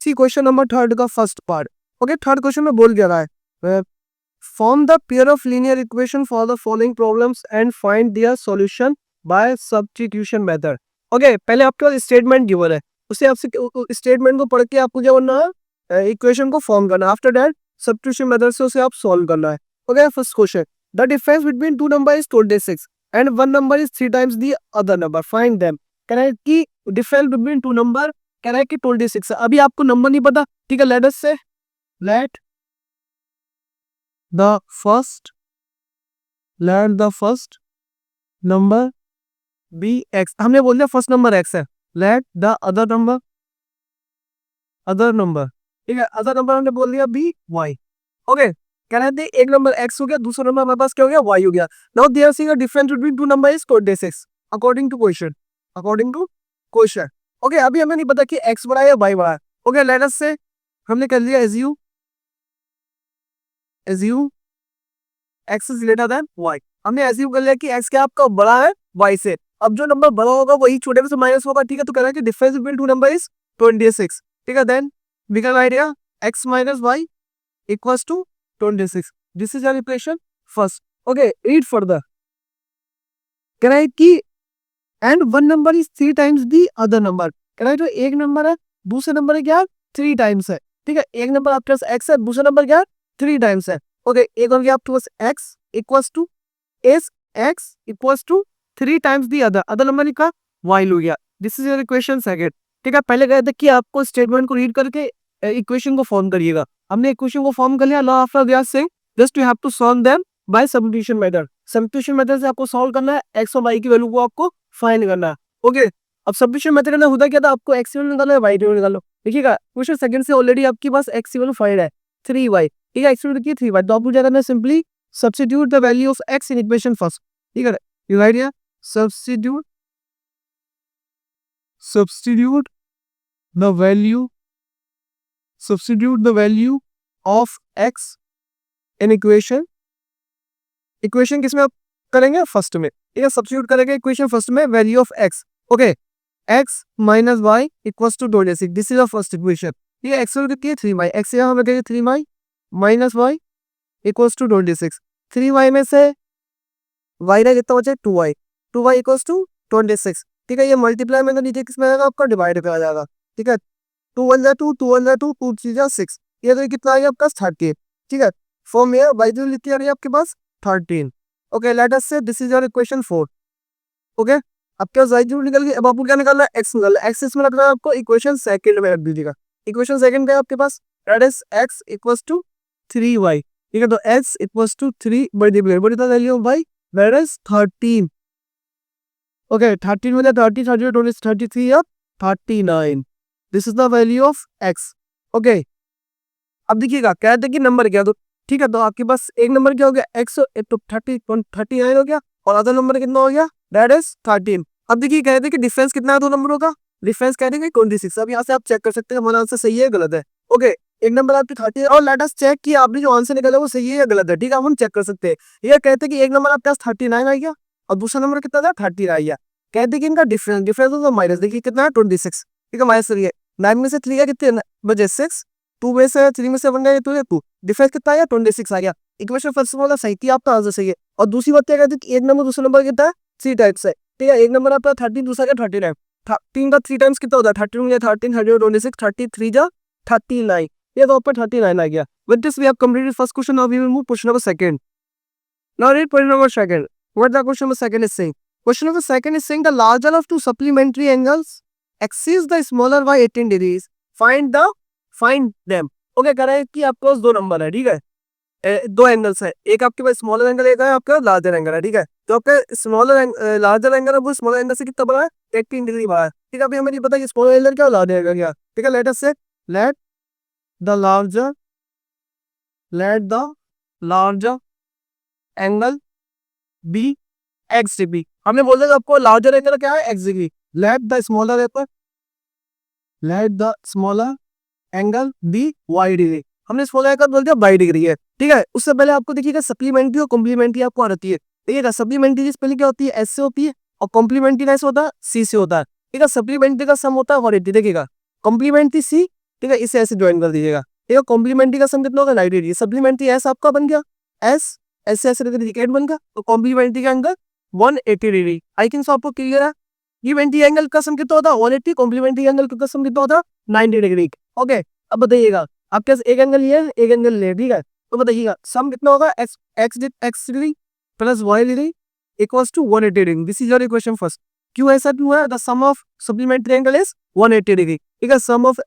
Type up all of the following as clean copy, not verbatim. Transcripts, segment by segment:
सी question number third का first part. Okay, third question में बोल क्या रहा है, form the pair of linear equation for the following problems and find their solution bye substitution method. Okay, पहले आपके पास statement given है, उसे आपसे स्टेटमेंट को पढ़ के आपको क्या करना है, इक्वेशन को फॉर्म करना है। आफ्टर दैट सब्स्टिट्यूशन मेथड से उसे आप सॉल्व करना है। Okay, first question, the difference between two number is 26 and one number is 3 times the other number, find them. कह रहा है कि डिफरेंस बिटवीन टू नंबर, कह रहा है कि 26 है। अभी आपको नंबर नहीं पता, ठीक है, let us say let the first number be X. हमने बोल दिया फर्स्ट नंबर एक्स है, लेट द अदर नंबर, ठीक है, अदर नंबर हमने बोल दिया बी वाई। ओके, कह रहे थे एक नंबर एक्स हो गया, दूसरा नंबर हमारे पास क्या हो गया, वाई हो गया। Now there see the difference between two number is 26 according to question. Okay, अभी हमें नहीं पता कि एक्स बड़ा है या वाई बड़ा है। ओके, लेट अस से हमने कर लिया assume X is greater than Y. हमने एज्यूम कर लिया कि एक्स क्या आपका बड़ा है वाई से। अब जो नंबर बड़ा होगा वही छोटे में से माइनस होगा, ठीक है। तो कह रहा है कि difference between two number is 26, ठीक है। Then we can write here X minus Y equals to 26। This is our equation first. Okay, read further. कह रहा है कि and one number is 3 times the other number. कह रहा है जो एक नंबर है दूसरे नंबर है क्या, 3 टाइम्स है, ठीक है। एक नंबर आपके पास एक्स है, दूसरा नंबर क्या, 3 टाइम्स है। ओके, एक हो गया आपके पास X equals to S X equals to 3 times the other number का वाई हो गया। This is your equation second, ठीक है। पहले कहते कि आपको स्टेटमेंट को रीड करके इक्वेशन को फॉर्म करिएगा। हमने इक्वेशन को फॉर्म कर लिया, नाउ आफ्टर दैट से just you have to solve them by substitution method. Substitution method से आपको सॉल्व करना है, एक्स और वाई की वैल्यू को आपको फाइंड करना है। ओके, अब सब्स्टिट्यूशन मेथड में होता क्या था, आपको एक्स की वैल्यू निकालो या वाई की वैल्यू निकालो। देखिएगा क्वेश्चन सेकंड से ऑलरेडी आपके पास एक्स की वैल्यू फाइंड है 3y, ठीक है, एक्स की वैल्यू की 3y। तो आपको क्या करना है, simply substitute the value of X in equation first, ठीक है। You write here substitute the value of X in equation किसमें आप करेंगे, फर्स्ट में, ठीक है। सब्स्टिट्यूट करेंगे इक्वेशन फर्स्ट में value of X. Okay, X minus Y equals to 26, this is the first equation, ठीक है। एक्स की 3y, एक्स यहाँ हमें कहेंगे 3y minus Y equals to 26। 3y में से y ना कितना बचे 2y, 2y इक्वल्स टू 26, ठीक है। ये मल्टीप्लाई में तो नीचे किसमें आएगा, आपका डिवाइड पे आ जाएगा, ठीक है। 2 1 जा 2, 2 1 जा 2, 2 3 जा 6, ये तो कितना आ गया आपका 30, ठीक है। फॉर्म में y जो लिखी आ रही है आपके पास 13। ओके, लेट अस से this is your equation 4। Okay, आपके पास y जरूर निकल गई। अब आपको क्या निकालना है, x निकालना है। x इसमें रखना है आपको इक्वेशन सेकंड में रख दीजिएगा। इक्वेशन सेकंड क्या है आपके पास, that is x equals to 3y, ठीक है। तो x equals to 3 multiply what is the value of y, that is 13। Okay, 13 में 30 30 20 33 या 39, this is the value of x। Okay, अब देखिएगा कहते हैं कि नंबर क्या, तो ठीक है। तो आपके पास एक नंबर क्या हो गया x, तो 39 हो गया, और अदर नंबर कितना हो गया, दैट इज 13। अब देखिए कहते हैं कि डिफरेंस कितना है दो नंबरों का, डिफरेंस कहते हैं 26। अब यहाँ से आप चेक कर सकते हैं हमारा आंसर सही है गलत है। ओके, एक नंबर आपकी 30 है, और लेट अस चेक कि आपने जो आंसर निकाला वो सही है या गलत है, ठीक है। हम चेक कर सकते हैं। ये कहते हैं कि एक नंबर आपके पास 39 आ गया और दूसरा नंबर कितना था 30 आ गया। कहते हैं कि इनका डिफरेंस तो माइनस, देखिए कितना है 26, ठीक है। माइनस 3 है, 9 में से 3 है कितने बजे 6, 2 में से 3 में से 1 गया तो 2, डिफरेंस कितना आया 26 आ गया। इक्वेशन फर्स्ट वाला सही थी, आपका आंसर सही है। और दूसरी बात क्या कहते हैं कि एक नंबर दूसरा नंबर कितना है 3 टाइम्स है, ठीक है। एक नंबर आपका 13, दूसरा क्या 39, 3 का 3 टाइम्स कितना होता है 13 13 26 33 जा 39, ये तो ऊपर 39 आ गया। With this we have completed first question, now we will move question number second. Now read question number second, what the question number second is saying. Question number second is saying the larger of two supplementary angles exceeds the smaller by 18 degrees, find them. Okay, कह रहा है कि आपके पास दो number है, ठीक है, दो एंगल्स है, एक आपके पास स्मॉलर एंगल है, आपके पास लार्जर एंगल है, ठीक है। तो आपका स्मॉलर लार्जर एंगल है वो स्मॉलर एंगल से कितना बड़ा है 18 डिग्री बड़ा है, ठीक है। अभी हमें नहीं पता कि स्मॉलर एंगल क्या लार्जर एंगल क्या, ठीक है। Let us say let the larger angle be X degree. हमने बोल दिया आपको लार्जर एंगल क्या है X degree. Let the smaller angle be Y degree. हमने स्मॉलर एंगल बोल दिया वाई डिग्री है, ठीक है। उससे पहले आपको देखिएगा सप्लीमेंट्री और कॉम्प्लीमेंट्री आपको आती है, देखिएगा सप्लीमेंट्री की स्पेलिंग क्या होती है एस से होती है, और कॉम्प्लीमेंट्री कैसे होता है सी से होता है, ठीक है। सप्लीमेंट्री का सम होता है 180, देखिएगा कॉम्प्लीमेंट्री सी ठीक है, इसे ऐसे ज्वाइन कर दीजिएगा। ठीक है, कॉम्प्लीमेंट्री का सम कितना होगा 90 डिग्री, सप्लीमेंट्री एस आपका बन गया एस, ऐसे ऐसे करके बन गया, तो कॉम्प्लीमेंट्री का एंगल 180 डिग्री। आई थिंक सो आपको क्लियर है। इवेंटी एंगल का सम कितना होता है 180, कॉम्प्लीमेंट्री एंगल का सम कितना होता है 90 डिग्री। ओके, अब बताइएगा आपके पास एक एंगल ये है, एक एंगल ये, ठीक है, तो बताइएगा सम कितना होगा X X degree plus Y degree equals to 180 degree. This is your equation first. क्यों ऐसा क्यों है? The sum of supplementary angle is 180 degree. ठीक है, sum of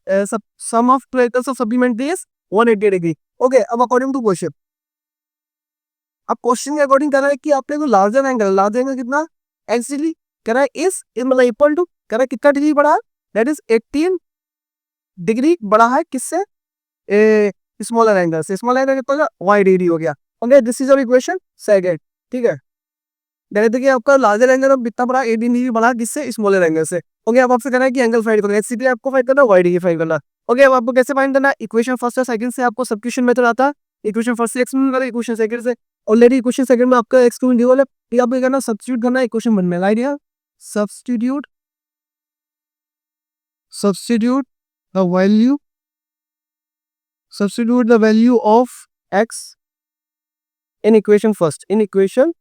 two angles of supplementary is 180 degree. Okay, अब according to question, अब question के according कह रहा है कि आपने को लार्जर एंगल कितना एक्स डिग्री कह रहा है इस मतलब इक्वल टू कह रहा है कितना डिग्री बढ़ा है, दैट इज 18 डिग्री बढ़ा है किससे, स्मॉलर एंगल से। स्मॉलर एंगल कितना हो गया वाई डिग्री हो गया। Okay, this is your equation second. ठीक है, देखिए आपका लार्जर एंगल अब कितना बड़ा 18 डिग्री बड़ा किससे, स्मॉलर एंगल से। ओके, अब आपसे कहना है कि एंगल फाइंड करना है, एक्स आपको फाइंड करना है, वाई डिग्री फाइंड करना है। ओके, अब आपको कैसे फाइंड करना है, इक्वेशन फर्स्ट और सेकंड से आपको सबस्टिट्यूशन मेथड आता है। इक्वेशन फर्स्ट से एक्स मिल गया, इक्वेशन सेकंड से ऑलरेडी इक्वेशन सेकंड में आपका एक्स टू गिवन है, ठीक है, आपको करना सब्स्टिट्यूट करना है इक्वेशन वन में। Idea substitute the value substitute the value of x in equation first, equation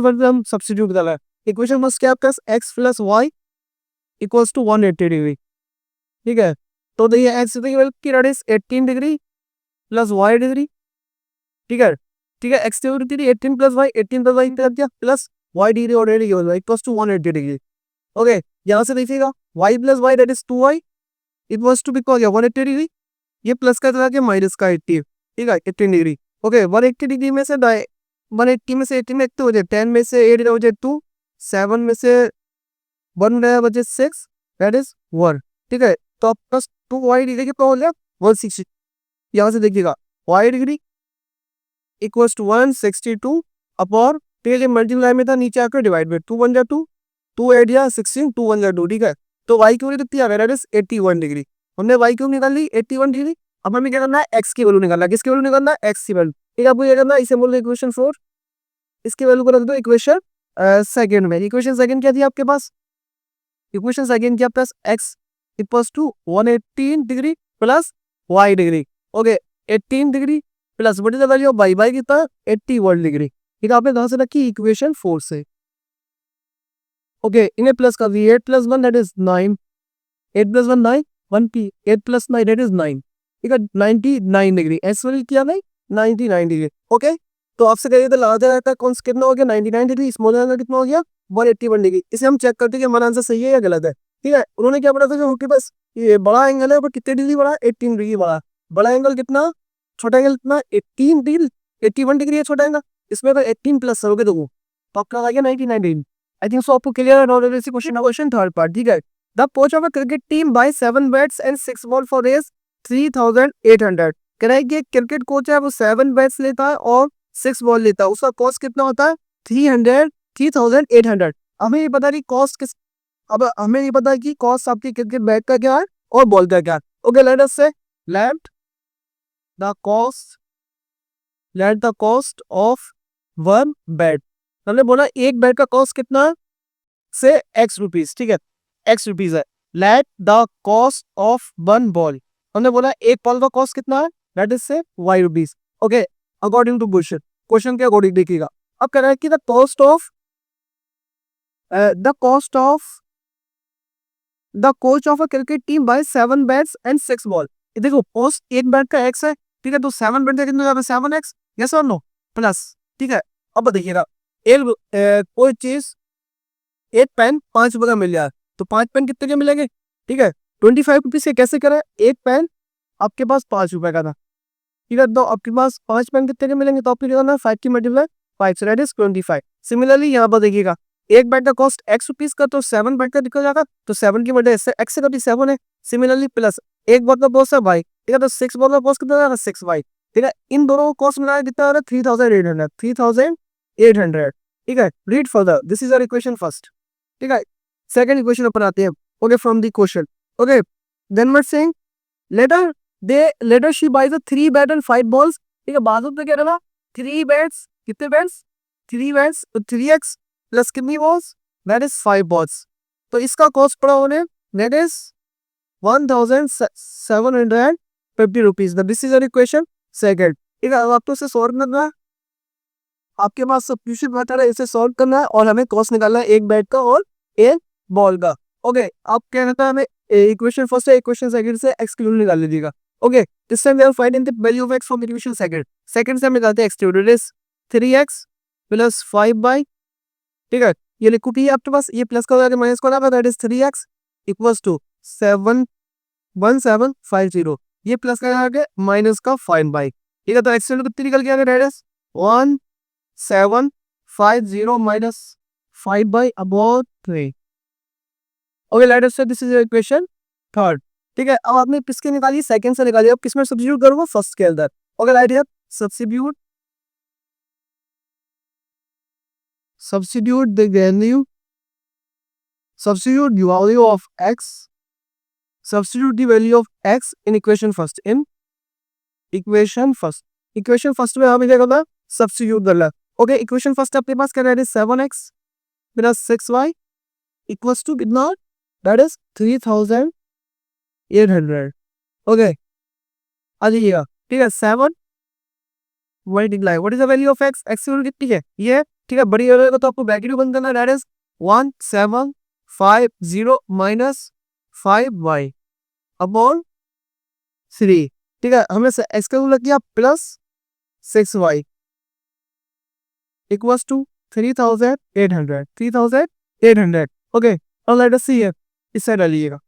first हम सब्स्टिट्यूट डाला है। इक्वेशन फर्स्ट क्या आपका x plus Y equals to 180 degree. ठीक है, तो देखिए x की value is 18 degree plus Y degree. ठीक है, x की value 18 plus Y, 18 plus Y कर दिया plus Y degree already equals to 180 degree. Okay, यहाँ से देखिएगा y plus Y that is 2y equals to because 180 degree, ये प्लस का चला के माइनस का 80, ठीक है 18 डिग्री। ओके, 180 डिग्री में से 180 में से 18 में हो जाए 10 में से 8 हो जाए 2, 7 में से 1 बचे 6 दैट इज 1। ठीक है, तो आप प्लस 2 वाई डिग्री कितना हो गया 160। यहाँ से देखिएगा Y degree equals to 162 upon पहले मल्टीप्लाई में था, नीचे आकर डिवाइड में 2 1 जा 2, 2 8 जा 16, 2 1 जा 2। ठीक है, तो वाई की वैल्यू कितनी आ गया दैट इज 81 डिग्री। हमने वाई क्यूब निकाल ली 81 डिग्री। अब हमें क्या करना है एक्स की वैल्यू निकालना है, किसकी वैल्यू निकालना है एक्स की वैल्यू। ठीक है, आपको ये करना है, इसे बोल रहे इक्वेशन 4, इसकी वैल्यू को रख दो इक्वेशन सेकंड में। इक्वेशन सेकंड क्या थी आपके पास, इक्वेशन सेकंड क्या plus X equals to 118 degree plus Y degree. Okay, 18 degree plus what is the value of Y, Y कितना 81 डिग्री। ठीक है, आपने कहां से रखी इक्वेशन 4 से। ओके, इन्हें प्लस कर दिए 8 plus 1 that is 9, 8 plus 1 9, 1 p 8 plus 9 that is 9। ठीक है, 99 डिग्री, एस वैल्यू क्या नहीं 99 डिग्री। ओके, तो आपसे कहिए तो लार्जर एंगल कौन सा कितना हो गया 99 डिग्री, स्मॉलर एंगल कितना हो गया 181 डिग्री। इसे हम चेक करते हैं कि हमारा आंसर सही है या गलत है। ठीक है, उन्होंने क्या बोला था जो उनके पास ये बड़ा एंगल है वो कितने डिग्री बड़ा 18 डिग्री बड़ा, बड़ा एंगल कितना, छोटा एंगल कितना 18 डिग्री, 81 डिग्री है छोटा एंगल, इसमें अगर 18 प्लस करोगे तो आपका आ गया 99 डिग्री। आई थिंक सो आपको क्लियर है नॉलेज इसी क्वेश्चन थर्ड पार्ट। ठीक है, the coach of a cricket team by 7 bats and 6 ball for रेस 3800। कह रहा है कि क्रिकेट कोच है वो 7 बैट्स लेता है और 6 बॉल लेता है, उसका कॉस्ट कितना होता है 3800। हमें ये पता नहीं कॉस्ट किस, अब हमें ये पता है कि कॉस्ट आपकी क्रिकेट बैट का क्या है और बॉल का क्या है। Okay, late us say let the cost of one bat, हमने बोला एक बैट का कॉस्ट कितना से एक्स रुपीज। ठीक है, एक्स रुपीज है। Let the cost of one ball, हमने बोला एक बॉल का कॉस्ट कितना है that is say Y rupees. Okay, according to question के अकॉर्डिंग देखिएगा। अब कह रहा है कि the cost of a cricket team by 7 bats and 6 ball. देखो कॉस्ट एक बैट का एक्स है, ठीक है, तो 7 बैट का कितना 7x, यस और नो प्लस। ठीक है, अब देखिएगा कोई चीज एक पेन 5 रुपए का मिल जाए तो 5 पेन कितने के मिलेंगे। ठीक है, 25 रुपीज से कैसे करें, एक पेन आपके पास 5 रुपए का था, ठीक है, तो आपके पास 5 पेन कितने के मिलेंगे, तो आपको करना 5 की मल्टीप्लाई 5 दैट इज 25। सिमिलरली यहाँ पर देखिएगा एक बैट का कॉस्ट एक्स रुपीज का, तो 7 बैट का निकल जाएगा, तो 7 की मल्टीप्लाई एक्स से कभी 7 है। सिमिलरली प्लस एक बॉल का कॉस्ट है वाई, ठीक है, तो 6 बॉल का कॉस्ट कितना जाएगा 6 वाई। ठीक है, इन दोनों को कॉस्ट मिलाया कितना आ रहा है 3800। ठीक है, read further, this is our equation first. ठीक है, सेकंड इक्वेशन अपन आते हैं। Okay, from the question. Okay, then we are saying later she buys 3 bat and 5 balls. ठीक है, बाद में क्या रहना 3 बैट्स, कितने बैट्स 3 बैट्स, तो 3x प्लस कितनी बॉल्स दैट इज 5 बॉल्स। तो इसका कॉस्ट पड़ा होने that is 1750 rupees. This is equation second. ठीक है, अब आपको इसे सॉल्व करना है। आपके पास सब्स्टिट्यूशन मेथड है, इसे सॉल्व करना है और हमें कॉस्ट निकालना है एक बैट का और एक बॉल का। ओके, आप क्या कहता है हमें इक्वेशन फर्स्ट है, इक्वेशन सेकंड से एक्स की वैल्यू निकाल लीजिएगा। Okay, this time we are finding the value of X from equation second. Second से हम निकालते हैं एक्स की value, it is 3x plus 5y। ठीक है, ये लिखो कि आपके पास ये प्लस का हो जाएगा माइनस का होगा, that is 3x equals to 1750। ये प्लस का आगे माइनस का 5y। ठीक है, तो एक्स कितनी निकल के आगे, that is 1750 minus 5/3। Okay, late us से दिस इज इक्वेशन थर्ड। ठीक है, अब आपने किसके निकाली, सेकंड से निकाली। अब किसमें सब्स्टिट्यूट करूंगा, फर्स्ट के अंदर। Okay, right here substitute the value of x, substitute the value of x in equation first, equation first में हमें क्या करना है, सब्स्टिट्यूट करना है। ओके, इक्वेशन फर्स्ट आपके पास क्या है, 7x plus 6y equals to कितना, दैट इज 3800। ओके, आ जाइएगा। ठीक है, 7 multiply what is the value of x, x की वैल्यू कितनी है ये। ठीक है, बड़ी होगा तो आपको ब्रैकेट बंद करना है, that is 1750 minus 5y upon 3। ठीक है, हमें x का लग गया plus 6y equals to 3800। Okay, अब लेट अस सी हियर, इस साइड डालिएगा।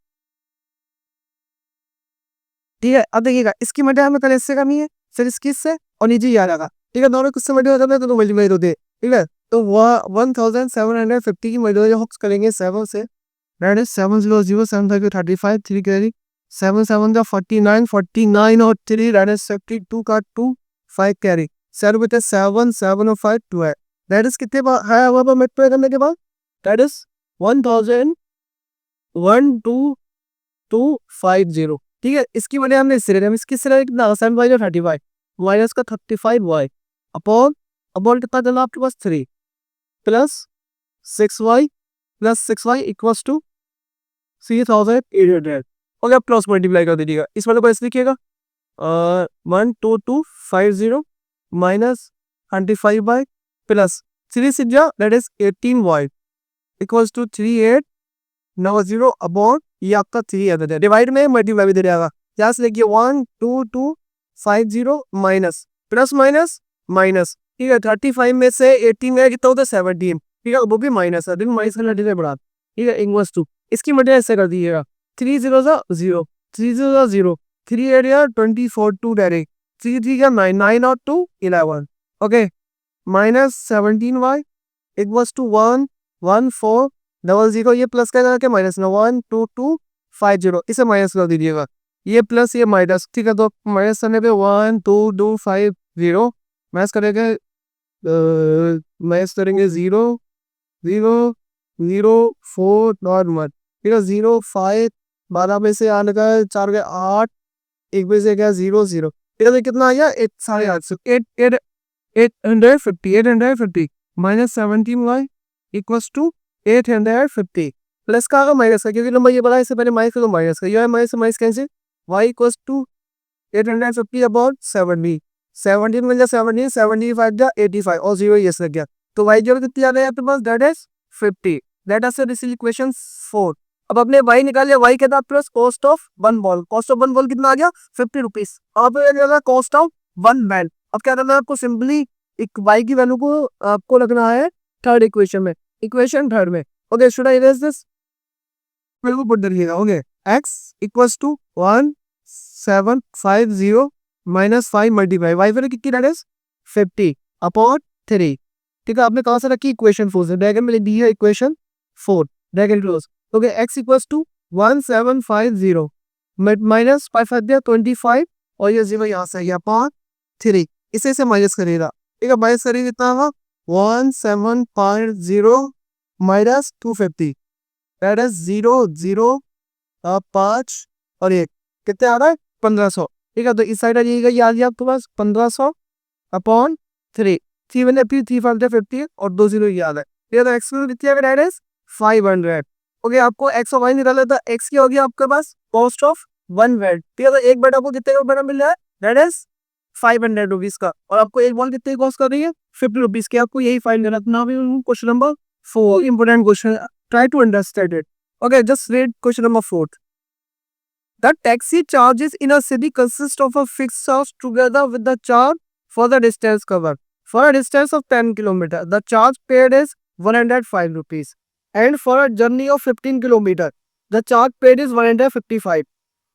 ठीक है, अब देखिएगा इसकी मल्टीप्लाई हमें पहले इससे करनी है, फिर इसकी इससे और नीचे ये आ जाएगा। ठीक है, दोनों किससे मल्टीप्लाई हो जाते हैं तो मल्टीप्लाई होते हैं। ठीक है, तो 1750 की मल्टीप्लाई करेंगे 7 से, दैट इज 700 7 35 3 कैरी 7 7 जा 49 49 और 3 दैट इज 52 का 2 5 कैरी 7 बटे 7 7 और 5 2 है, दैट इज कितने है वहां पर मल्टीप्लाई करने के बाद, दैट इज 1,250। ठीक है, इसकी वजह हमने इससे हम इसकी सिरे कितना 7y और 35 माइनस का 35y अपॉन अपॉन कितना चला आपके पास 3 plus 6y equals to 3800। Okay, अब क्रॉस मल्टीप्लाई कर दीजिएगा, इस वाले को ऐसे लिखिएगा 12250 माइनस 25y प्लस 3 से जा that is 18y equals to 3890 upon ये आपका 3 है, डिवाइड में मल्टीप्लाई भी दे जाएगा। यहाँ से देखिए 12250 माइनस प्लस माइनस माइनस। ठीक है, 35 में से 18 गया कितना होता है 17। ठीक है, वो भी माइनस है, देखो माइनस का लड़े बढ़ा। ठीक है, इक्वल्स टू इसकी मल्टीप्लाई ऐसे कर दीजिएगा 3 0 0 3 0 0 3 एरिया 24 2 डायरेक्ट 3 3 का 9 9 और 2 11। Okay, minus 17y equals to 11400। ये प्लस का करके माइनस ना 12250 इसे माइनस कर दीजिएगा, ये प्लस ये माइनस। ठीक है, तो माइनस करने पे 12250 माइनस करेंगे 0 0 0 4 और 1। ठीक है, 0 5 12 में से आने का 4 के 8 एक में से क्या 0 0। ठीक है, तो कितना आ गया 850 minus 17y equals to 850 plus का आगा माइनस का, क्योंकि नंबर ये बड़ा है इससे पहले माइनस का तो माइनस का, ये minus minus cancel y equals to 850 upon 70 17 में जा 17 75 जा 85 और 0 ये लग गया, तो y जो कितनी आ रहा है आपके पास, दैट इज 50। लेट अस से दिस इज इक्वेशन 4। अब आपने y निकाल लिया, y के साथ plus cost of 1 ball, cost of 1 ball कितना आ गया 50 रुपीज। अब कॉस्ट ऑफ 1 बैल, अब क्या करना है आपको, सिंपली एक y की वैल्यू को आपको लगना है थर्ड इक्वेशन में, इक्वेशन थर्ड में। Okay, should I erase this, बिल्कुल पुट दीजिएगा। Okay, x equals to 1750 minus 5 multiply y value कितनी, दैट इज 50 अपॉन 3। ठीक है, आपने कहां से रखी, इक्वेशन 4 से, ब्रैकेट में लिख दी है equation 4 bracket close. Okay, x equals to 1750 minus 25 और ये 0 यहाँ से अपॉन 3, इसे माइनस करेगा। ठीक है, माइनस करेगा कितना होगा 1750 माइनस 250 दैट इज 0 0 5 और 1 कितने आ रहा है 1500। ठीक है, तो इस साइड आ जाइएगा, ये आ गया आपके पास 1500 अपॉन 3 3 मैंने फिर 3 5 50 और 2 0 याद है। ठीक है, तो एक्स कितनी आ गया, दैट इज 500। ओके, आपको एक्स और वाई निकाला था, एक्स की हो गया आपके पास कॉस्ट ऑफ वन बेड, ठीक है। तो एक बेड आपको कितने का बेड मिल रहा है, दैट इज 500 रुपीज का, और आपको एक बॉल कितने कॉस्ट कर रही है 50 रुपीज की, आपको यही फाइंड करना है। Now question number 4, important question, try to understand it. Okay, just read question number 4। The taxi charges in a city consist of a fixed charge together with the charge for the distance covered. For a distance of 10 km, the charge paid is 105 rupees. And for a journey of 15 km, the charge paid is 155.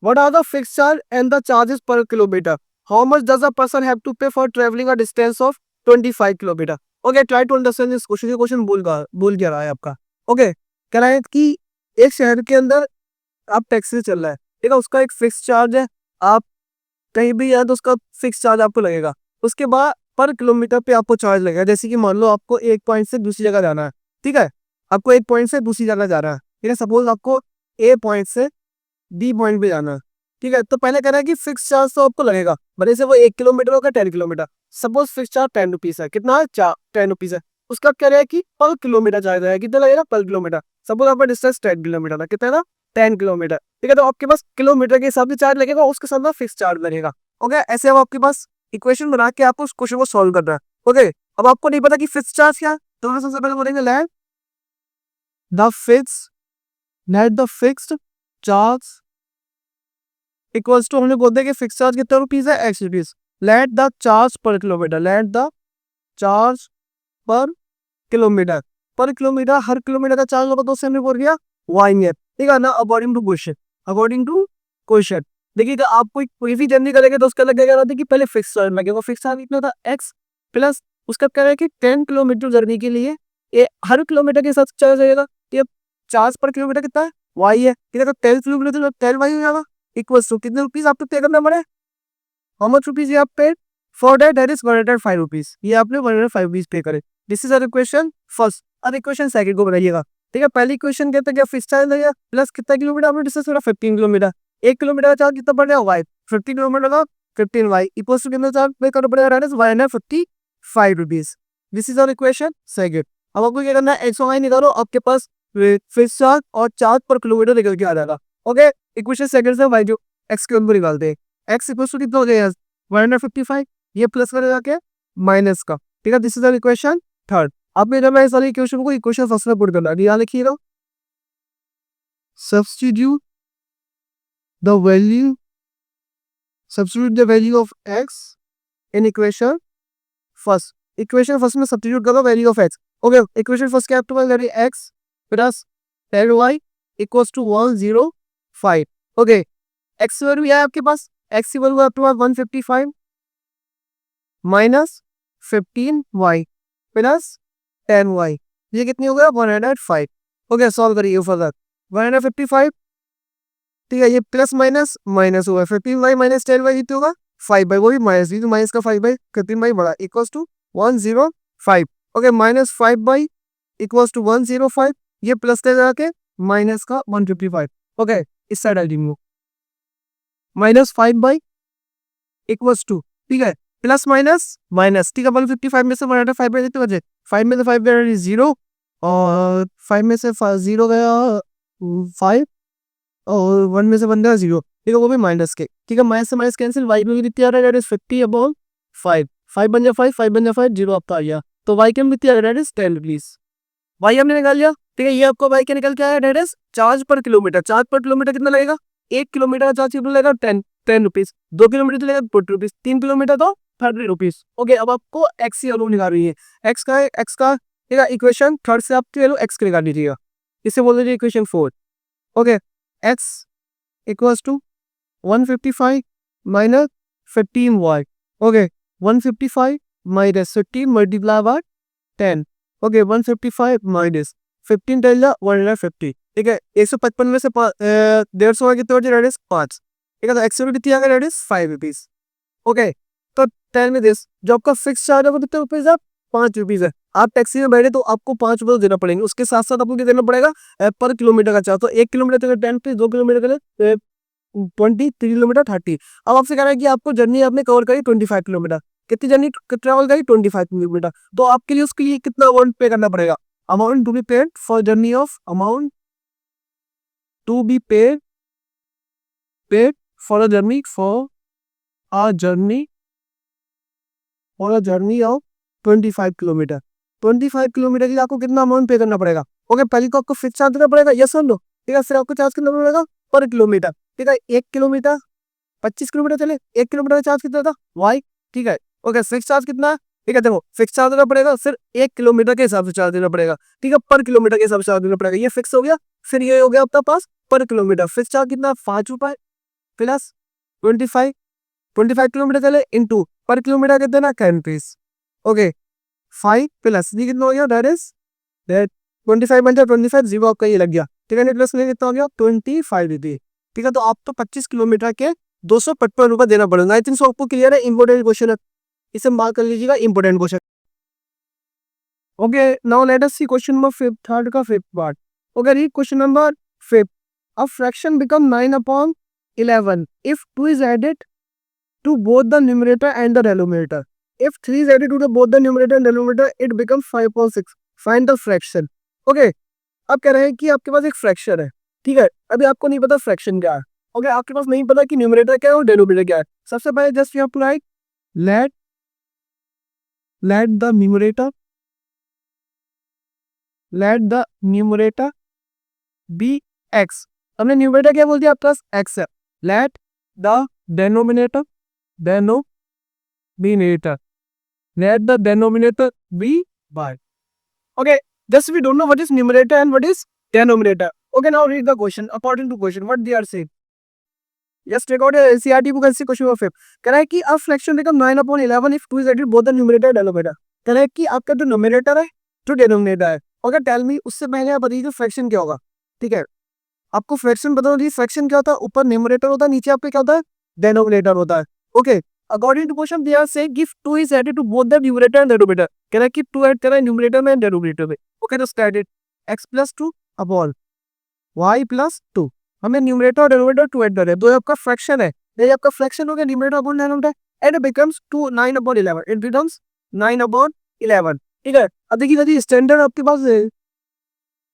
What are the fixed charge and the charges per kilometer? How much does a person have to pay for traveling a distance of 25 km? Okay, try to understand this question. ये question बोल क्या रहा है आपका? Okay, कह रहा है कि एक शहर के अंदर आप टैक्सी से चल रहा है, ठीक है, उसका एक फिक्स चार्ज है, आप कहीं भी जाए तो उसका फिक्स चार्ज आपको लगेगा। उसके बाद पर किलोमीटर पे आपको चार्ज लगेगा। जैसे कि मान लो आपको एक पॉइंट से दूसरी जगह जाना है, ठीक है, आपको एक पॉइंट से दूसरी जगह जाना है, ठीक है, सपोज आपको ए पॉइंट से डी पॉइंट पे जाना है, ठीक है। तो पहले कह रहा है कि फिक्स चार्ज तो आपको लगेगा, भले से वो 1 किलोमीटर होगा 10 kilometre, suppose fix charge 10 rupees है, कितना है 10 रुपीज है। उसका कह रहा है कि पर किलोमीटर चार्ज है, कितना लगेगा पर किलोमीटर। सपोज आपका डिस्टेंस 10 किलोमीटर था, कितना था 10 किलोमीटर, ठीक है। तो आपके पास किलोमीटर के हिसाब से चार्ज लगेगा, उसके साथ में फिक्स चार्ज लगेगा। ओके, ऐसे अब आपके पास इक्वेशन बना के आपको उस क्वेश्चन को सॉल्व करना है। ओके, अब आपको नहीं पता कि फिक्स चार्ज क्या है, तो हम सबसे पहले बोलेंगे let the fixed charge equals to, हमने बोलते हैं कि फिक्स चार्ज कितना रुपीज है x rupees. Let the charge per kilometer, let the charge per kilometer हर किलोमीटर का चार्ज होगा, तो उससे हमने बोल दिया वाई है, ठीक है ना। अकॉर्डिंग टू क्वेश्चन देखिएगा, आप कोई भी जर्नी करेंगे तो उसका लगेगा ना कि पहले फिक्स चार्ज लगेगा। फिक्स चार्ज कितना था एक्स, प्लस उसका कह रहा है कि 10 किलोमीटर जर्नी के लिए ये हर किलोमीटर के साथ चार्ज लगेगा, ये चार्ज पर किलोमीटर कितना है वाई है, ठीक है। तो 10 किलोमीटर 10 वाई हो जाएगा, इक्वल्स टू कितने रुपीज आपको पे करना पड़े, हाउ मच रुपीज ये आप paid for that is 105 rupees, ये आपने 105 रुपीज पे करे। This is a equation first. अब इक्वेशन सेकंड को बनाइएगा, ठीक है। पहली इक्वेशन कहते हैं कि फिक्स चार्ज लगेगा प्लस कितना किलोमीटर आपने डिस्टेंस करा 15 किलोमीटर, 1 किलोमीटर का चार्ज कितना पड़ रहा है वाई, 15 किलोमीटर का 15 वाई इक्वल्स टू कितना चार्ज पे करना पड़ेगा, that is 155 rupees. This is our equation second. अब आपको क्या करना है, एक्स और वाई निकालो, आपके पास फिक्स चार्ज और चार्ज पर किलोमीटर निकल के आ जाएगा। ओके, इक्वेशन सेकंड से वाई जो एक्स के ऊपर निकालते हैं, एक्स इक्वल्स टू कितना हो जाएगा 155, ये प्लस करेगा क्या माइनस का, ठीक है। This is our equation third. अब जब मैं इस वाले इक्वेशन को इक्वेशन फर्स्ट में पुट करना है, यहाँ लिखिएगा substitute the value of X in equation first. Equation first में सब्स्टिट्यूट करो value of X. Okay, equation first क्या आपके पास X plus 10y equals to 105। Okay, X की वैल्यू है आपके पास, एक्स की वैल्यू आपके पास 155 माइनस 15y प्लस 10y, ये कितनी हो गया 105। ओके, सॉल्व करिए फर्दर 155, ठीक है, ये प्लस माइनस माइनस हुआ 15y माइनस 10y कितनी होगा 5 वो भी माइनस, भी माइनस का 5 15 बड़ा equals to 105। Okay, minus 5 equals to 105, ये प्लस ले जाके माइनस का 155। ओके, इस साइड आई डी माइनस 5 इक्वल्स टू, ठीक है, प्लस माइनस माइनस, ठीक है। 155 में से 105 में कितने बचे, 5 में से 5 गया 0, और 5 में से 0 गया 5, और 1 में से 1 गया 0, ठीक है, वो भी माइनस के, ठीक है। माइनस से माइनस कैंसिल, वाई में भी कितनी आ रहा है दैट इज 50/5, 5 बन जाए 5 बन जाए 5, 0 आपका आ गया। तो वाई के में कितनी आ रहा है दैट इज 10 रुपीज, वाई हमने निकाल लिया, ठीक है। ये आपको वाई के निकल के आया that is charge per kilometre. Charge per kilometre कितना लगेगा, 1 किलोमीटर का चार्ज कितना लगेगा 10 रुपीज, 2 किलोमीटर तो लगेगा 40 रुपीज, 3 किलोमीटर तो 30 रुपीज। ओके, अब आपको एक्स की वैल्यू निकाल रही है, एक्स का ठीक है। इक्वेशन थर्ड से आपकी वैल्यू एक्स की निकाल दीजिएगा, इसे बोल दीजिए equation 4। Okay, x equals to 155 minus 15y। Okay, 155 minus 15 multiply by 10। Okay, 155 minus 15 टेल 150, ठीक है। 155 में से 150 कितने बचे दैट इज 5, ठीक है। तो एक्स कितनी आ गया दैट इज 5 रुपीज। ओके, तो 10 में दिस जो आपका फिक्स चार्ज है कितने रुपीज है 5 रुपीज है। आप टैक्सी में बैठे तो आपको 5 रुपये देना पड़ेंगे, उसके साथ साथ आपको क्या देना पड़ेगा पर किलोमीटर का चार्ज। तो 1 किलोमीटर के 10 रुपीज, 2 किलोमीटर के 20, 3 किलोमीटर 30। अब आपसे कह रहा है कि आपको जर्नी आपने कवर करी 25 किलोमीटर, कितनी जर्नी ट्रेवल करी 25 किलोमीटर, तो आपके लिए उसके लिए कितना अमाउंट पे करना पड़ेगा, amount to be paid for journey of, amount to be paid paid for a journey of 25 kilometer. 25 kilometer के लिए आपको कितना अमाउंट पे करना पड़ेगा? ओके, पहले तो आपको फिक्स चार्ज देना पड़ेगा, यस और नो, ठीक है। फिर आपको चार्ज कितना पड़ेगा पर किलोमीटर, ठीक है। 1 किलोमीटर 25 किलोमीटर चले, 1 किलोमीटर का चार्ज कितना था वाई, ठीक है। ओके, फिक्स चार्ज कितना है, ठीक है। देखो फिक्स चार्ज देना पड़ेगा, सिर्फ 1 किलोमीटर के हिसाब से चार्ज देना पड़ेगा, ठीक है। पर किलोमीटर के हिसाब से चार्ज देना पड़ेगा, ये फिक्स हो गया। फिर ये हो गया आपका पास पर किलोमीटर, फिक्स चार्ज कितना 5 रुपए प्लस 25 किलोमीटर चले इंटू पर किलोमीटर कितना ना 10 रुपीज। ओके, 5 प्लस ये कितना हो गया, दैट 25 बन जाए 25, जीरो आपका ये लग गया, ठीक है। प्लस में कितना हो गया 25 रुपये, ठीक है। तो आप तो 25 किलोमीटर के 255 रुपए देना पड़ेगा। आई थिंक सो आपको क्लियर है, इंपोर्टेंट क्वेश्चन है, इसे मार्क कर लीजिएगा, important question. Okay, now let us see question number 5, third का 5th part. Okay, read question number 5। A fraction become 9/11 if 2 is added to both the numerator and the denominator. If 3 is added to the both the numerator and denominator, it becomes 5/6. Find the fraction. Okay, अब कह रहे हैं कि आपके पास एक fraction है, ठीक है। अभी आपको नहीं पता फ्रैक्शन क्या है, ओके। आपके पास नहीं पता कि न्यूमरेटर क्या है और डेनोमिनेटर क्या है। सबसे पहले just you have to write let the numerator be x। हमने न्यूमरेटर क्या बोल दिया, आपके पास x है। let the denominator be y। Okay, just we don't know what is numerator and what is denominator. Okay, now read the question according to question what they are saying. Just take out a NCERT book and see question number 5. कह रहा है कि a fraction become 9/11 if 2 is added both the numerator and denominator। कह रहा है कि आपका जो numerator है जो denominator है, ओके। टेल मी, उससे पहले आप बताइए फ्रैक्शन क्या होगा, ठीक है। आपको फ्रैक्शन बता दीजिए, फ्रैक्शन क्या होता है, ऊपर न्यूमरेटर होता है, नीचे आपका क्या होता है, डेनोमिनेटर होता है। Okay, according to question they are saying give 2 is added to both the numerator and denominator. कह रहा है कि 2 ऐड करा है न्यूमरेटर में एंड डेनोमिनेटर में। ओके, तो स्टैंडर्ड x + 2 अपॉन y + 2। हमें न्यूमरेटर और डेनोमिनेटर 2 ऐड कर रहे हैं, तो आपका फ्रैक्शन है, ये आपका फ्रैक्शन हो गया numerator upon denominator, and it becomes 9/11। It becomes 9/11, ठीक है। अब देखिए यदि स्टैंडर्ड आपके पास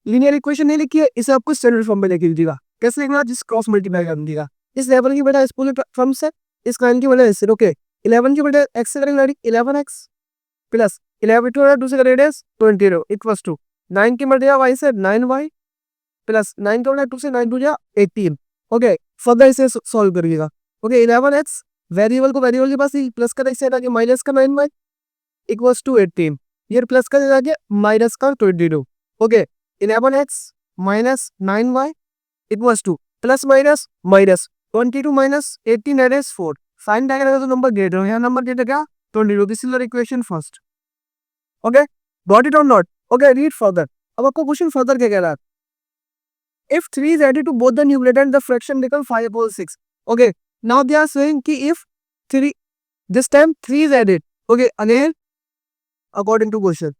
लीनियर इक्वेशन नहीं लिखी है, इसे आपको स्टैंडर्ड फॉर्म में लिख दीजिएगा। कैसे लिखना, जिस क्रॉस मल्टीप्लाई कर दीजिएगा। इस लेवल की बजाय इस पूरे फॉर्म से, इस लाइन की बजाय इससे। ओके, 11 की बजाय x से करेंगे 11x प्लस 11 2 से करेंगे 20 इक्वल्स टू 9 की बजाय y से 9y प्लस 9 की बजाय 2 से 9 2 जा 18। ओके, फर्दर इसे सॉल्व करिएगा। ओके, 11x वेरिएबल को वेरिएबल के पास प्लस का इसे आगे माइनस का 9y इक्वल्स टू 18, ये प्लस का आगे माइनस का 22। Okay, 11x minus 9y equals to plus minus minus 22 minus 18 that is 4। Sign diagram का नंबर ग्रेटर हो, यहाँ नंबर ग्रेटर क्या 22। This is the equation first. Okay, got it और not? Okay, read further. अब आपको question further क्या कह रहा है, if 3 is added to both the numerator and the fraction become 5/6। okay, now they are saying कि if 3 this time 3 is added, okay, again according to question,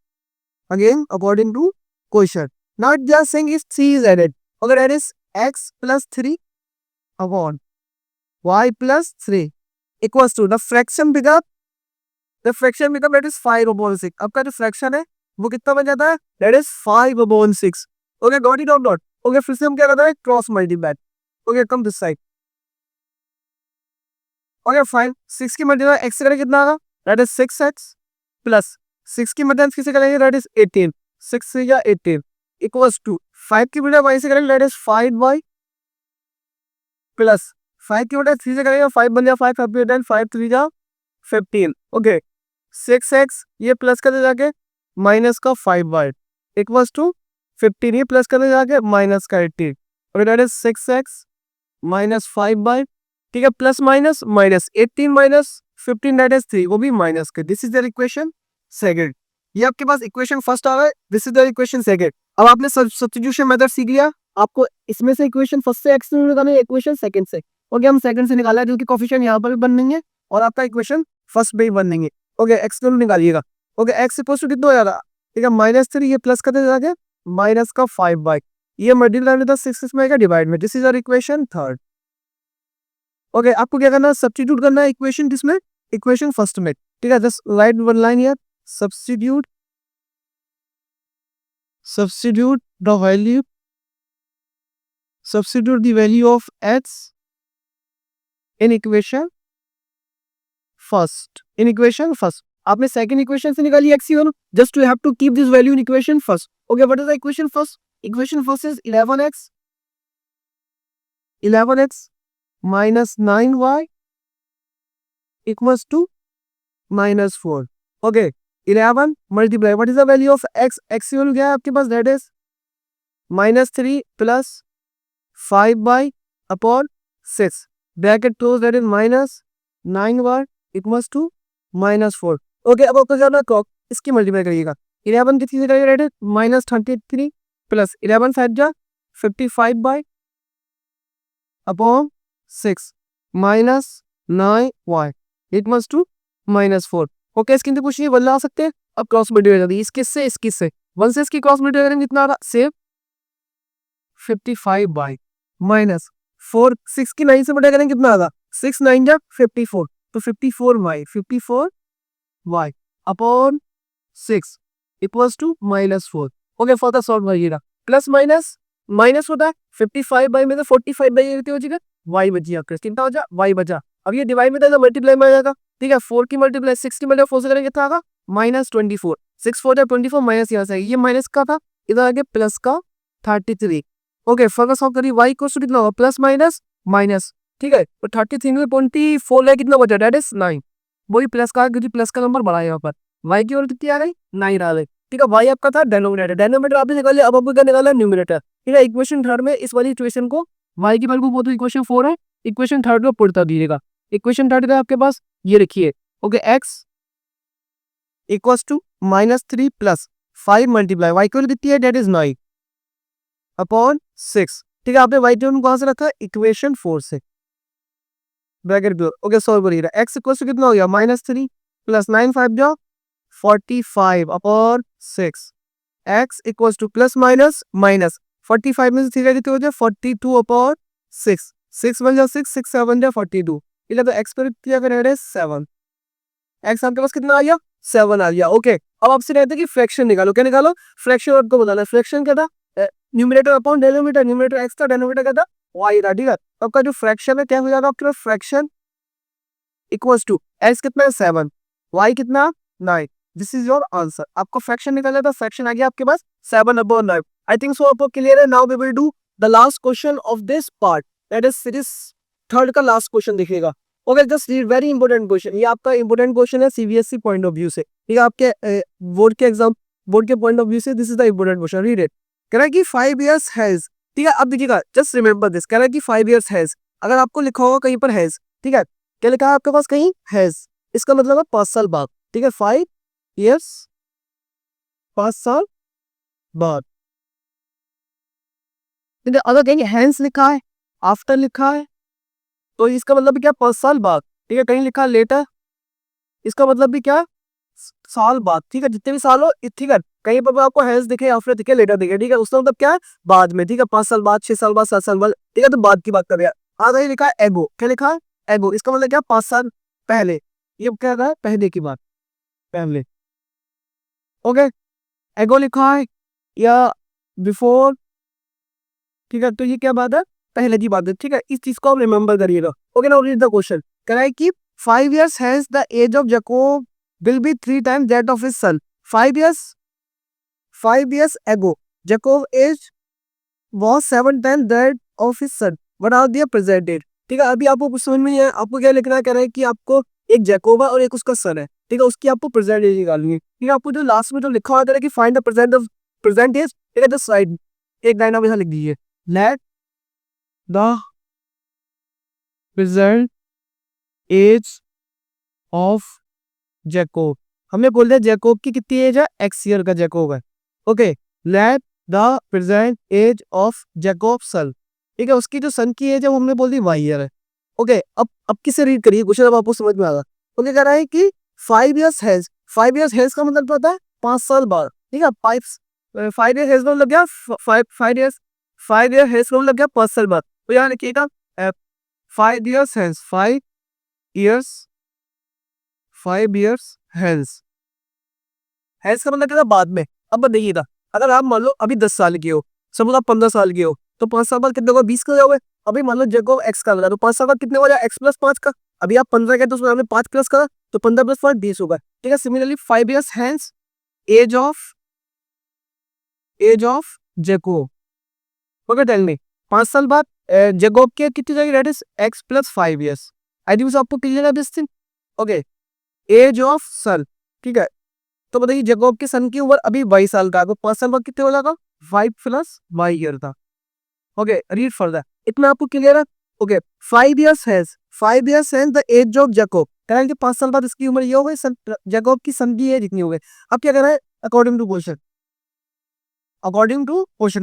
now they are saying if 3 is added, okay, that is x plus 3 upon y plus 3 equals to the fraction become that is 5/6। आपका जो fraction है वो कितना बन जाता है, that is 5/6। okay, got it or not? okay, फिर से हम क्या करते हैं, cross multiply. okay, come this side. okay, fine 6 की मल्टीप्लाई x से करेंगे कितना आएगा, that is 6x प्लस 6 की मल्टीप्लाई किससे करेंगे, that is 18, 6 से या 18 इक्वल्स टू 5 की बजाय y से करेंगे, that is 5y प्लस 5 की बजाय 3 से करेंगे, 5 बन जाए 5 5 3 जा 15। ओके, 6x ये प्लस कर दे जाके माइनस का 5y इक्वल्स टू 15, ये प्लस कर दे जाके माइनस का 18। और that is 6x minus 5y, ठीक है, plus minus minus 18 minus 15 that is 3, वो भी माइनस के। This is the equation second. ये आपके पास इक्वेशन फर्स्ट आ रहा है, this is the equation second. अब आपने सब्स्टिट्यूशन मेथड सीख लिया, आपको इसमें से इक्वेशन फर्स्ट से x निकालना है, इक्वेशन सेकंड से। ओके, हम सेकंड से निकाला है क्योंकि कोफिशिएंट यहाँ पर भी बनेंगे और आपका इक्वेशन फर्स्ट पे ही बनेंगे। ओके, x दोनों निकालिएगा। ओके, x इक्वल्स टू कितना हो जाएगा, ठीक है, -3, ये प्लस कर देगा माइनस का 5y, ये मल्टीप्लाई में 6 में आएगा डिवाइड में। This is our equation third. Okay, आपको क्या करना है, सब्स्टिट्यूट करना है इक्वेशन किसमें, इक्वेशन फर्स्ट में, ठीक है। Just write one line here, substitute the value of x in equation first, in equation first. आपने सेकंड इक्वेशन से निकाली x1, just you have to keep this value in equation first. Okay, what is the equation first? Equation first is 11x minus 9y equals to minus 4. Okay, 11 multiply, what is the value of x? x1 क्या है आपके पास? that is minus 3 plus 5y upon 6 bracket close, that is minus 9y equals to minus 4. Okay, अब आपको जाना clock, इसकी multiply करिएगा। 11 किसी से करिएगा, that is minus 33 plus 11 5 जा 55 upon 6 minus 9y equals to minus 4. Okay, इसके अंदर कुछ नहीं बदला सकते। अब क्रॉस मल्टीप्लाई कर दी, इसके से इसकी से 1 से इसकी क्रॉस मल्टीप्लाई करेंगे, कितना आ रहा? सेव 55 बाई माइनस 4, 6 की 9 से मल्टीप्लाई करेंगे, कितना आ रहा? 6 9 जा 54, तो 54y upon 6 equals to minus 4। Okay, further solve करिएगा। प्लस माइनस माइनस होता है 55 बाई में से 45 बाई हो जाएगा, y बची आपके कितना हो जा? y बचा। अब ये डिवाइड में था तो मल्टीप्लाई में आ जाएगा, ठीक है। 4 की मल्टीप्लाई 6 की मल्टीप्लाई 4 से करेंगे, कितना आएगा? माइनस 24, 6 4 24 माइनस यहाँ से ये माइनस का था, इधर आगे प्लस का 33। ओके, फर्दर सॉल्व करिए, y इक्वल्स टू कितना होगा? प्लस माइनस माइनस, ठीक है। तो 33 में 24 है, कितना बचा? That is 9। वही प्लस का, क्योंकि प्लस का नंबर बड़ा है यहाँ पर। y की वैल्यू कितनी आ गई? 9 आ गई, ठीक है। y आपका था डेनोमिनेटर, डेनोमिनेटर आपने निकाल लिया। अब आपको क्या निकाला? न्यूमरेटर, ठीक है। इक्वेशन थर्ड में इस वाली इक्वेशन को y की वैल्यू को, तो इक्वेशन 4 है, इक्वेशन थर्ड को पुट कर दीजिएगा। इक्वेशन थर्ड का आपके पास ये रखिए, okay, x equals to minus 3 plus 5 multiply y की वैल्यू कितनी है? दैट इज 9 अपॉन 6, ठीक है। आपने y की वैल्यू कहां से रखा? इक्वेशन 4 से, ब्रैकेट क्लोज। ओके, सॉल्व करिएगा। x इक्वल्स टू कितना हो गया? माइनस 3 प्लस 9 5 जाओ 45 upon 6, x equals two plus minus minus 45 में से 3 कितने हो जाए? 42 अपॉन 6, 6 1 जा 6, 6 7 जा 42, इधर तो x पर किया करेंगे 7, x आपके पास कितना आ गया? 7 आ गया। ओके, अब आपसे कहते हैं कि फ्रैक्शन निकालो। क्या निकालो? फ्रैक्शन आपको बताना है। फ्रैक्शन क्या था? Numerator upon denominator, numerator x था, डेनोमिनेटर क्या था? y था, ठीक है। आपका जो फ्रैक्शन है क्या हो जाएगा आपके पास? फ्रैक्शन इक्वल्स टू x कितना है? 7, y कितना? 9। This is your answer. आपको फ्रैक्शन निकालना था, फ्रैक्शन आ गया आपके पास 7 अपॉन 9। आई थिंक सो आपको क्लियर है। Now we will do the last question of this part, that is series third का लास्ट क्वेश्चन देखिएगा। Okay, just read, very important question. ये आपका इंपॉर्टेंट क्वेश्चन है सीबीएसई पॉइंट ऑफ व्यू से, ठीक है। आपके बोर्ड के एग्जाम, बोर्ड के पॉइंट ऑफ व्यू से this is the important question. Read it. कह रहा है कि 5 इयर्स हैज, ठीक है। अब देखिएगा, जस्ट रिमेंबर दिस। कह रहा है कि 5 इयर्स हैज, अगर आपको लिखा होगा कहीं पर हैज, ठीक है, क्या लिखा है आपके पास? कहीं हैज, इसका मतलब है 5 साल बाद, ठीक है। 5 इयर्स 5 साल बाद, ठीक है। अगर कहीं हैंस लिखा है, आफ्टर लिखा है, तो इसका मतलब भी क्या? 5 साल बाद, ठीक है। कहीं लिखा लेटर, इसका मतलब भी क्या? साल बाद, ठीक है। जितने भी साल हो, ठीक है। कहीं पर आपको हैंस दिखे, आफ्टर दिखे, लेटर दिखे, ठीक है, उसका मतलब क्या है? बाद में, ठीक है। 5 साल बाद, 6 साल बाद, 7 साल बाद, ठीक है। तो बाद की बात कर रहे हैं। कहीं लिखा है एगो, क्या लिखा है? एगो, इसका मतलब क्या? 5 साल पहले। ये क्या रहा है? पहले की बात, पहले। ओके, एगो लिखा है या बिफोर, ठीक है। तो ये क्या बात है? पहले की बात है, ठीक है। इस चीज को आप रिमेंबर करिएगा। Okay, now read the question. कह रहा है कि 5 years hence the age of Jacob will be 3 times that of his son. 5 years ago Jacob's age was 7 times that of his son. What are their present date? ठीक है। अभी आपको कुछ समझ में नहीं है, आपको क्या लिखना है? कह रहा है कि आपको एक जैकोब है और एक उसका सन है, ठीक है। उसकी आपको प्रेजेंट एज निकालनी है, ठीक है। आपको जो लास्ट में जो लिखा हुआ है कि फाइंड द प्रेजेंट एज, ठीक है, द साइड एक लाइन आप यहाँ लिख दीजिए, let the present age of Jacob. हमने बोल दिया जैकोब की कितनी एज है? x ईयर का जैकोब है। Okay, let the present age of Jacob son, ठीक है। उसकी जो सन की एज है वो हमने बोल दी y ईयर है। ओके, अब किसे रीड करिए क्वेश्चन, अब आपको समझ में आ गया। ओके, कह रहा है कि 5 years हैज, 5 years हैज का मतलब होता है 5 साल बाद, ठीक है। 5 years हैज का मतलब क्या? 5 year हैज का मतलब क्या? 5 साल बाद। तो यहाँ लिखिएगा 5 years has, 5 years has, has का मतलब क्या था? बाद में। अब देखिएगा, अगर आप मान लो अभी 10 साल के हो, सपोज आप 15 साल के हो, तो 5 साल बाद कितने होगा? 20 का हो जाओगे। अभी मान लो जेकोब एक्स का लगा तो 5 साल बाद कितने हो जाए एक्स प्लस 5 का। अभी आप 15 के तो उसमें आपने 5 प्लस करा तो 15 प्लस 5 20 होगा। ठीक है, similarly 5 years hence age of Jacob. Okay tell me 5 साल बाद जेकोब की कितनी जाएगी, that is X plus 5 years। I think आपको क्लियर है this thing. Okay, age of son, ठीक है, तो बताइए जेकोब के सन की उम्र अभी 22 साल का है, तो 5 साल बाद कितने हो जाएगा 5 प्लस y ईयर था। ओके, रीड फर्दर, इतना आपको क्लियर है। Okay, 5 years hence the age of Jacob, कह कि 5 साल बाद इसकी उम्र ये हो गई, जेकोब की सन की एज इतनी हो गई। अब क्या करना है, according to question,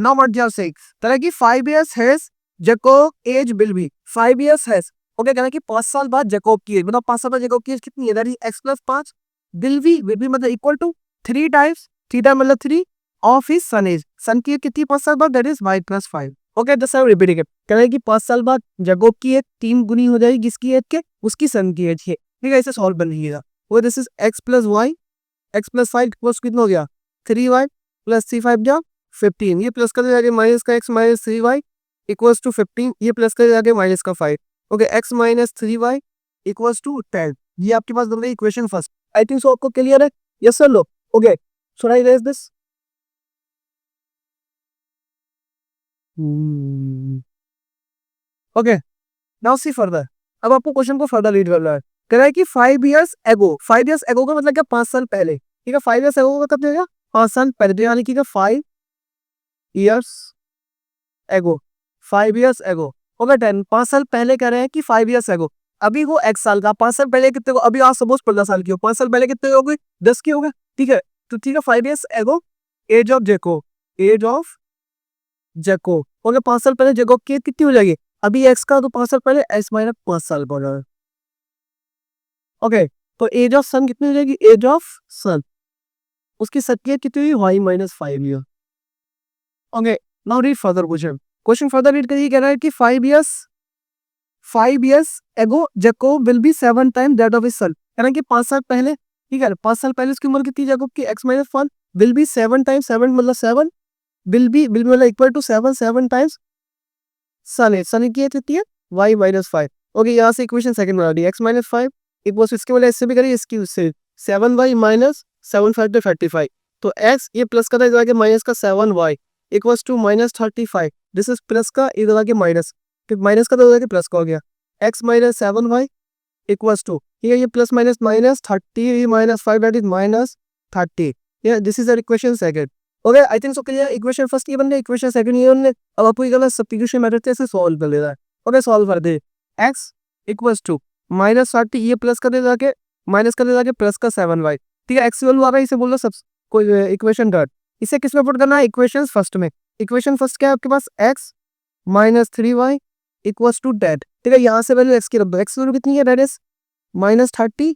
now what they are saying, कह कि 5 years hence Jacob age will be 5 years hence. Okay, कहना कि 5 साल बाद जेकोब की एज, मतलब 5 साल बाद जेकोब की एज कितनी है, that is x plus 5 will be मतलब इक्वल टू 3 टाइम्स, थीटा मतलब 3 ऑफ हिज सन एज, सन की एज कितनी 5 साल बाद, that is y plus 5। Okay, दस रिपीटिंग इट, कह रहा है कि 5 साल बाद जेकोब की एज 3 गुनी हो जाएगी किसकी एज के, उसकी सन की एज के। ठीक है, इसे सॉल्व कर लीजिएगा। वो this is x plus 5 plus कितना हो गया 3y प्लस 3 5 जा 15, ये प्लस कर जाके माइनस का x minus 3y equals to 15, ये प्लस कर जाके माइनस का 5। Okay, x minus 3y equals to 10, ये आपके पास बन गई equation first. I think so आपको क्लियर है, यस सर लो। Okay, should I erase this? Okay, now see further, अब आपको क्वेश्चन को फर्दर रीड करना है। कह रहा है कि 5 years ago का मतलब क्या 5 साल पहले। ठीक है, 5 years ago का कब जाएगा 5 साल पहले, तो यानी कि 5 years ago, 5 years ago। Okay 10, 5 साल पहले कह रहे हैं कि 5 years ago, अभी वो x साल का, 5 साल पहले कितने को, अभी आप सपोज 15 साल की हो, 5 साल पहले कितने हो गए 10 की हो गए। ठीक है, तो ठीक है 5 years ago age of Jacob. Okay, 5 साल पहले जेकोब की कितनी हो जाएगी, अभी x का, तो 5 साल पहले x माइनस 5 साल पर जाएगा। ओके, तो एज ऑफ सन कितनी हो जाएगी, एज ऑफ सन उसकी सत्य कितनी हुई y minus 5 year. Okay, now read further question further read करिए। कह रहा है कि 5 years ago Jakob will be 7 time that of his son, यानी कि 5 साल पहले, ठीक है 5 साल पहले उसकी उम्र कितनी जेकोब की x minus 1 will be 7 time, 7 मतलब 7 विल बी मतलब इक्वल टू 7 टाइम्स सन की कितनी है y माइनस 5। ओके, यहाँ से इक्वेशन सेकंड बना दी, x माइनस 5 इक्वल्स इसके वाले इससे भी करिए, इसकी उससे 7y माइनस 7 5 तो 35, तो x ये प्लस का था इधर आके माइनस का 7y equals to minus 35, this is plus का इधर आके माइनस, फिर माइनस का तो आके प्लस का हो गया, x minus 7y equals to, ठीक है ये plus minus minus 30 minus 5 that is minus 30। ये this is the equation second. Okay, I think so clear, equation first ये बन गया, इक्वेशन सेकंड ये बन गया। अब आपको ये करना सब्स्टिट्यूशन मेथड से सॉल्व कर लेना है। ओके, सॉल्व कर दे, x इक्वल्स टू माइनस 30, ये प्लस कर दे जाके माइनस कर दे जाके प्लस का 7y। ठीक है, x वैल्यू आ रहा है, इसे बोल लो सब कोई इक्वेशन थर्ड, इसे किस में पुट करना है, इक्वेशन फर्स्ट में। इक्वेशन फर्स्ट क्या है आपके पास, x minus 3y equals to डेट। ठीक है, यहाँ से वैल्यू x की रख दो, x वैल्यू कितनी है, date is minus 30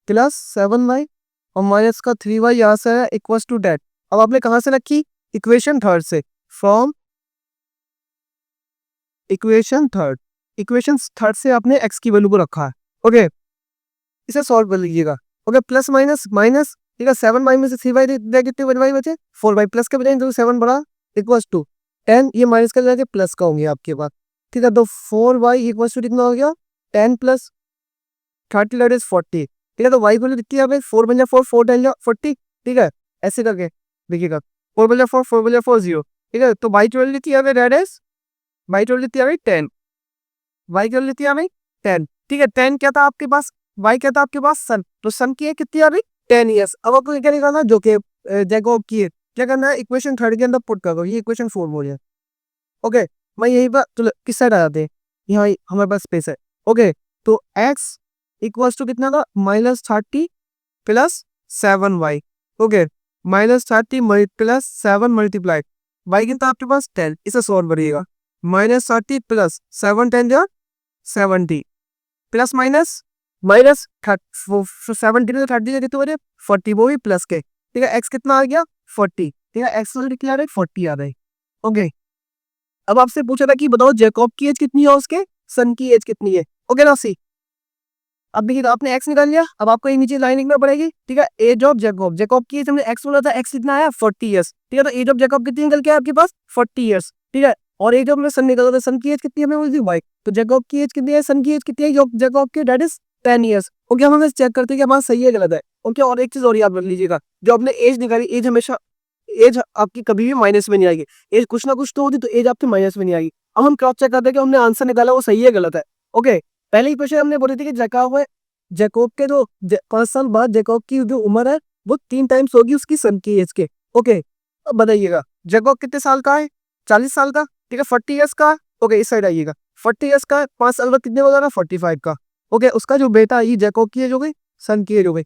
plus 7y और माइनस का 3y यहाँ से है इक्वल्स टू डेट। अब आपने कहाँ से रखी, इक्वेशन थर्ड से, फ्रॉम इक्वेशन थर्ड से आपने x की वैल्यू को रखा है। ओके, इसे सॉल्व कर लीजिएगा। ओके, प्लस माइनस माइनस, ठीक है 7y में से 3y कितने 1y बचे 4y, प्लस के बजाय तो 7 बड़ा इक्वल्स टू 10, ये माइनस कर जाके प्लस का होंगे आपके पास। ठीक है, तो 4y इक्वल्स टू कितना हो गया 10 प्लस 30 दैट इज 40। ठीक है, तो y वैल्यू कितनी है 4 बन जा 4 4 10 जा 40। ठीक है, ऐसे करके देखिएगा 4 बन जा 4 4 बन जा 4 0। ठीक है, तो y की वैल्यू कितनी है दैट इज y की वैल्यू कितनी है 10, y की वैल्यू कितनी है 10। ठीक है, 10 क्या था आपके पास, y क्या था आपके पास सन, तो सन की है कितनी आ रही 10 ईयर्स। अब आपको क्या निकालना जो कि जेकोब की है, क्या करना है इक्वेशन थर्ड के अंदर पुट कर दो, ये इक्वेशन 4 हो जाए। ओके, मैं यही पर चलो किस साइड आ जाते हैं, यहाँ हमारे पास स्पेस है। ओके, तो x इक्वल्स टू कितना था minus 30 plus 7y। Okay, minus 30 plus 7 multiply y कितना आपके पास 10, इसे सॉल्व करिएगा, माइनस 30 प्लस 7 10 जा 70 प्लस माइनस माइनस 70 में 30 कितने बजे 40, वो भी प्लस के। ठीक है, x कितना आ गया 40। ठीक है, x वैल्यू क्या आ रहा है 40 आ रहा है। ओके, अब आपसे पूछा था कि बताओ जेकोब की एज कितनी है, उसके सन की एज कितनी है। ओके ना सी, अब देखिए आपने x निकाल लिया, अब आपको ये नीचे लाइन लिखना पड़ेगी। ठीक है, एज ऑफ जेकोब की एज हमने x बोला था, x कितना आया 40 ईयर्स। ठीक है, तो एज ऑफ जेकोब कितनी निकल के आपके पास 40 ईयर्स। ठीक है, और एज हमने सन निकाला था, सन की एज कितनी हमें मिली वाई, तो जैकब की एज कितनी है, सन की एज कितनी है, जैकब की डेट इज 10 ईयर्स। ओके, हम हमें चेक करते हैं कि हमारा सही है गलत है। ओके, और एक चीज और याद रख लीजिएगा, जो आपने एज निकाली, एज हमेशा, एज आपकी कभी भी माइनस में नहीं आएगी, एज कुछ ना कुछ तो होती, तो एज आपकी माइनस में नहीं आएगी। अब हम क्रॉस चेक करते हैं कि हमने आंसर निकाला वो सही है गलत है। ओके, पहले ही क्वेश्चन हमने बोली थी कि जैकब के जो 5 साल बाद जैकब की जो उम्र है वो 3 टाइम्स होगी उसकी सन की एज के। ओके, अब बताइएगा जैकब कितने साल का है, 40 साल का, ठीक है, 40 ईयर्स का। ओके, इस साइड आइएगा, 40 ईयर्स का 5 साल बाद कितने हो जाएगा, 45 का। ओके, उसका जो बेटा है, ये जैकब की एज हो गई, सन की एज हो गई।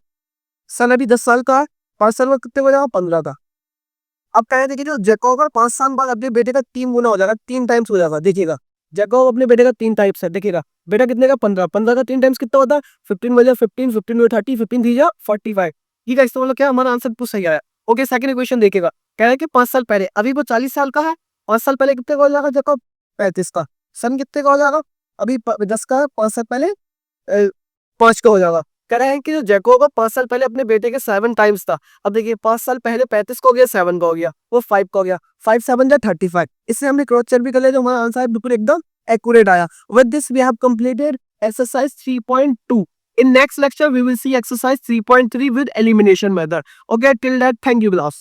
सन अभी 10 साल का है, 5 साल बाद कितने हो जाएगा, 15 का। अब कह रहे थे कि जो जैकब का 5 साल बाद अपने बेटे का 3 गुना हो जाएगा, 3 टाइम्स हो जाएगा। देखिएगा, जैकब अपने बेटे का 3 टाइम्स है, देखिएगा बेटा कितने का, 15, 15 का 3 टाइम्स कितना होता है, 15 बजा 15, 15 में 30, 15 थी जा 45। ठीक है, इसका मतलब क्या, हमारा आंसर बिल्कुल सही आया। ओके, सेकंड इक्वेशन देखिएगा, कह रहे हैं कि 5 साल पहले, अभी वो 40 साल का है, 5 साल पहले कितने का हो जाएगा जैकब, 35 का। सन कितने का हो जाएगा, अभी 10 का है, 5 साल पहले 5 का हो जाएगा। कह रहे हैं कि जो जैकब है 5 साल पहले अपने बेटे के 7 टाइम्स था। अब देखिए 5 साल पहले 35 का हो गया, 7 का हो गया, वो 5 का हो गया, 5 7 जा 35। इससे हमने क्रॉस चेक भी कर लिया, जो हमारा आंसर है बिल्कुल एकदम एक्यूरेट आया। With this we have completed exercise 3.2। In next lecture we will see exercise 3.3 with elimination method. Okay, till that, thank you class.